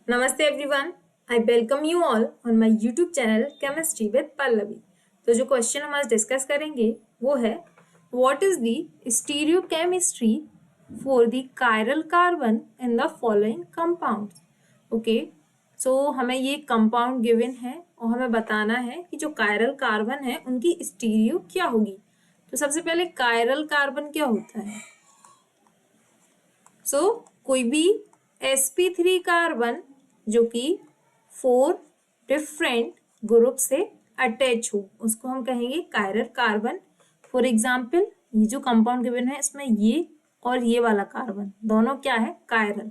नमस्ते everyone, I welcome you all on my YouTube channel chemistry with Pallavi. तो जो question हम आज डिस्कस करेंगे वो है what is the stereochemistry for the chiral carbon in the following compounds. Okay, so हमें ये कंपाउंड गिवन है और हमें बताना है कि जो कायरल कार्बन है उनकी स्टीरियो क्या होगी। तो सबसे पहले कायरल कार्बन क्या होता है। कोई भी sp3 कार्बन जो कि 4 डिफरेंट ग्रुप से अटैच हो उसको हम कहेंगे कायरल कार्बन। फॉर एग्जाम्पल ये जो कंपाउंड गिवन है इसमें ये और ये वाला कार्बन दोनों क्या है, कायरल।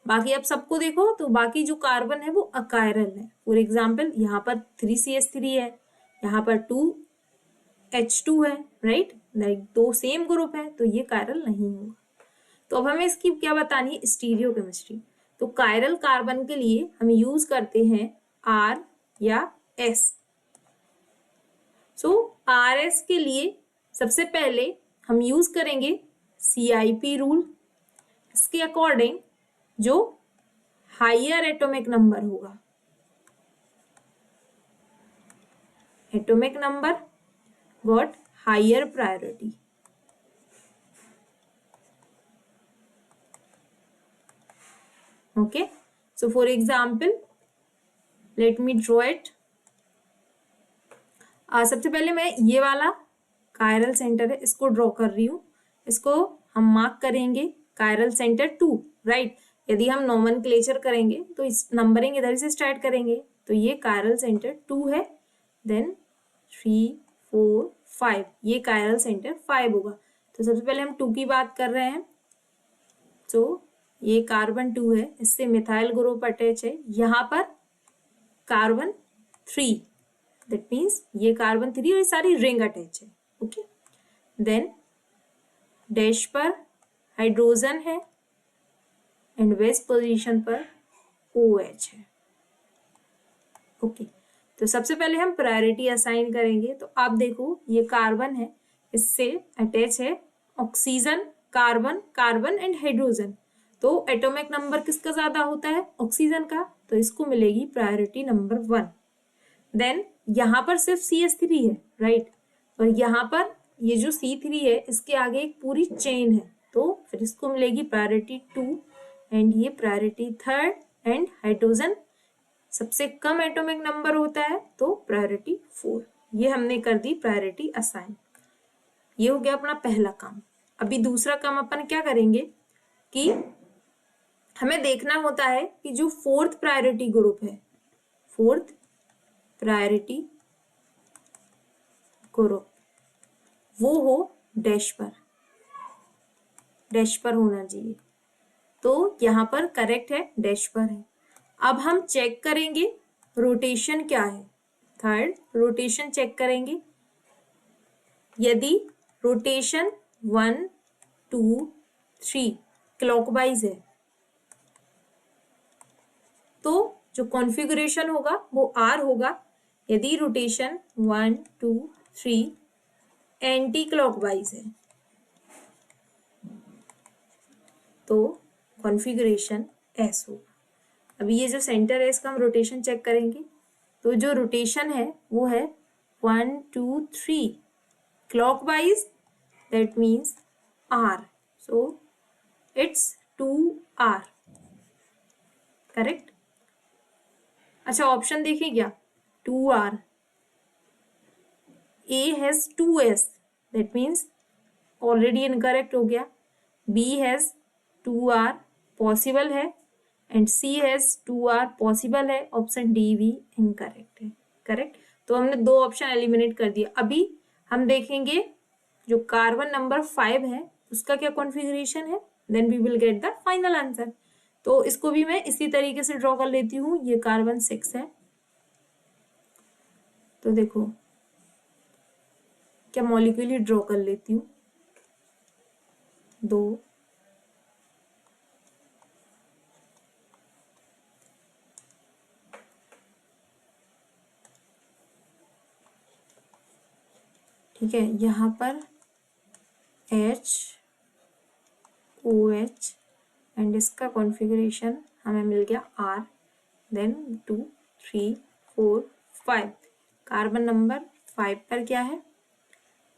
बाकी आप सबको देखो तो बाकी जो कार्बन है वो अकायरल है। फॉर एग्जाम्पल यहाँ पर 3CH3 है, यहाँ पर 2H2 है, राइट, लाइक दो सेम ग्रुप है तो ये कायरल नहीं होगा। तो अब हमें इसकी क्या बतानी है, स्टीरियो केमिस्ट्री। तो कायरल कार्बन के लिए हम यूज करते हैं R या S। RS के लिए सबसे पहले हम यूज करेंगे CIP रूल। इसके अकॉर्डिंग जो हायर एटॉमिक नंबर होगा, atomic number got higher priority. Okay, so for example let me draw it। सबसे पहले मैं ये वाला कायरल सेंटर है इसको ड्रॉ कर रही हूँ। इसको हम मार्क करेंगे कायरल सेंटर 2, राइट। यदि हम नोमेनक्लेचर करेंगे तो इस नंबरिंग इधर से स्टार्ट करेंगे तो ये कायरल सेंटर 2 है, देन 3 4 5, ये कायरल सेंटर 5 होगा। तो सबसे पहले हम 2 की बात कर रहे हैं। ये कार्बन 2 है, इससे मिथाइल ग्रुप अटैच है। यहाँ पर कार्बन 3, दैट मीन्स ये कार्बन 3 और ये सारी रिंग अटैच है। ओके, देन डैश पर हाइड्रोजन है एंड वेस्ट पोजीशन पर OH है। ओके, तो सबसे पहले हम प्रायोरिटी असाइन करेंगे। तो आप देखो ये कार्बन है, इससे अटैच है oxygen, carbon, carbon and hydrogen. तो एटॉमिक नंबर किसका ज्यादा होता है, ऑक्सीजन का, तो इसको मिलेगी प्रायोरिटी नंबर 1। देन यहाँ पर सिर्फ CH3 है, राइट, और यहाँ पर ये जो C3 है इसके आगे एक पूरी चेन है तो फिर इसको मिलेगी प्रायोरिटी 2 एंड ये प्रायोरिटी 3 एंड हाइड्रोजन सबसे कम एटॉमिक नंबर होता है तो प्रायोरिटी 4। ये हमने कर दी प्रायोरिटी असाइन। ये हो गया अपना पहला काम। अभी दूसरा काम अपन क्या करेंगे कि हमें देखना होता है कि जो 4th प्रायोरिटी ग्रुप है, 4th प्रायोरिटी ग्रुप वो हो डैश पर, डैश पर होना चाहिए। तो यहाँ पर करेक्ट है, डैश पर है। अब हम चेक करेंगे रोटेशन क्या है, थर्ड रोटेशन चेक करेंगे। यदि रोटेशन 1 2 3 क्लॉकवाइज है तो जो कॉन्फ़िगरेशन होगा वो R होगा। यदि रोटेशन 1 2 3 एंटी क्लॉकवाइज है तो कॉन्फ़िगरेशन S होगा। अभी ये जो सेंटर है इसका हम रोटेशन चेक करेंगे। तो जो रोटेशन है वो है 1 2 3 clockwise, that means R, so it's 2R, correct. अच्छा, ऑप्शन देखिए क्या, 2R, A has 2S, that means already incorrect हो गया। B हैज 2R पॉसिबल है and C has 2R possible है। ऑप्शन डी भी इनकरेक्ट है, करेक्ट। तो हमने 2 ऑप्शन एलिमिनेट कर दिया। अभी हम देखेंगे जो कार्बन नंबर 5 है उसका क्या कॉन्फ़िगरेशन है, then we will get the final answer. तो इसको भी मैं इसी तरीके से ड्रॉ कर लेती हूँ। ये कार्बन 6 है, तो देखो क्या मॉलिक्यूल ही ड्रॉ कर लेती हूँ, 2 ठीक है। यहाँ पर H OH एंड इसका कॉन्फ़िगरेशन हमें मिल गया R। देन 2 3 4 5, कार्बन नंबर 5 पर क्या है,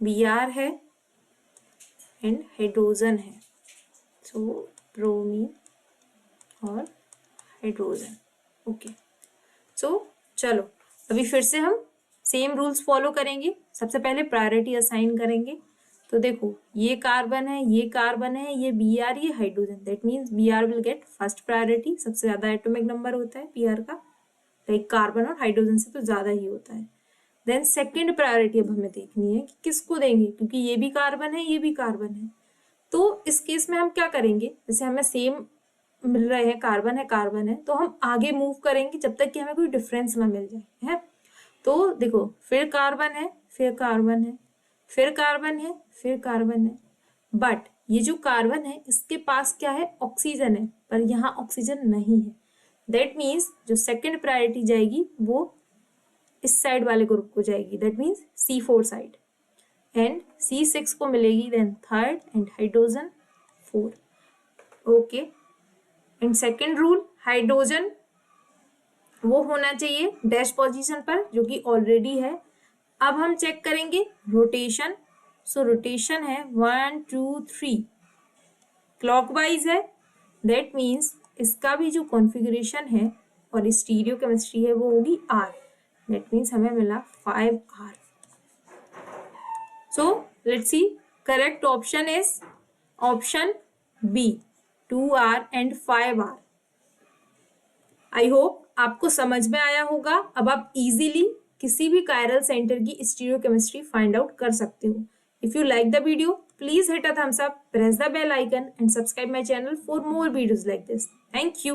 Br है एंड हाइड्रोजन है, सो ब्रोमीन और हाइड्रोजन। ओके, सो चलो अभी फिर से हम सेम रूल्स फॉलो करेंगे। सबसे पहले प्रायोरिटी असाइन करेंगे। तो देखो ये कार्बन है, ये कार्बन है, ये Br, ये hydrogen, that means Br will get first priority, सबसे ज्यादा एटॉमिक नंबर होता है Br का, लाइक कार्बन और हाइड्रोजन से तो ज्यादा ही होता है। देन सेकेंड प्रायोरिटी अब हमें देखनी है कि किसको देंगे, क्योंकि ये भी कार्बन है, ये भी कार्बन है। तो इस केस में हम क्या करेंगे, जैसे हमें सेम मिल रहे हैं, कार्बन है, तो हम आगे मूव करेंगे जब तक कि हमें कोई डिफरेंस ना मिल जाए, है। तो देखो फिर कार्बन है, फिर कार्बन है, फिर कार्बन है, फिर कार्बन है, बट ये जो कार्बन है इसके पास क्या है, ऑक्सीजन है, पर यहाँ ऑक्सीजन नहीं है। दैट मीन्स जो सेकंड प्रायोरिटी जाएगी वो इस साइड वाले ग्रुप को जाएगी, that means C4 side, and C6 को मिलेगी then third, and hydrogen 4। Okay, and second rule, hydrogen वो होना चाहिए डैश पोजीशन पर, जो कि ऑलरेडी है। अब हम चेक करेंगे रोटेशन। सो रोटेशन है 1 2 3, क्लॉकवाइज है, दैट मीन्स इसका भी जो कॉन्फ़िगरेशन है और स्टीरियो केमिस्ट्री है वो होगी R, दैट मीन्स हमें मिला 5R। So let's see, correct option is option B, 2R and 5R। I hope आपको समझ में आया होगा। अब आप इजीली किसी भी कायरल सेंटर की स्टीरियोकेमिस्ट्री फाइंड आउट कर सकते हो। If you like the video, please hit a thumbs up, press the bell icon and subscribe my channel for more videos like this. Thank you.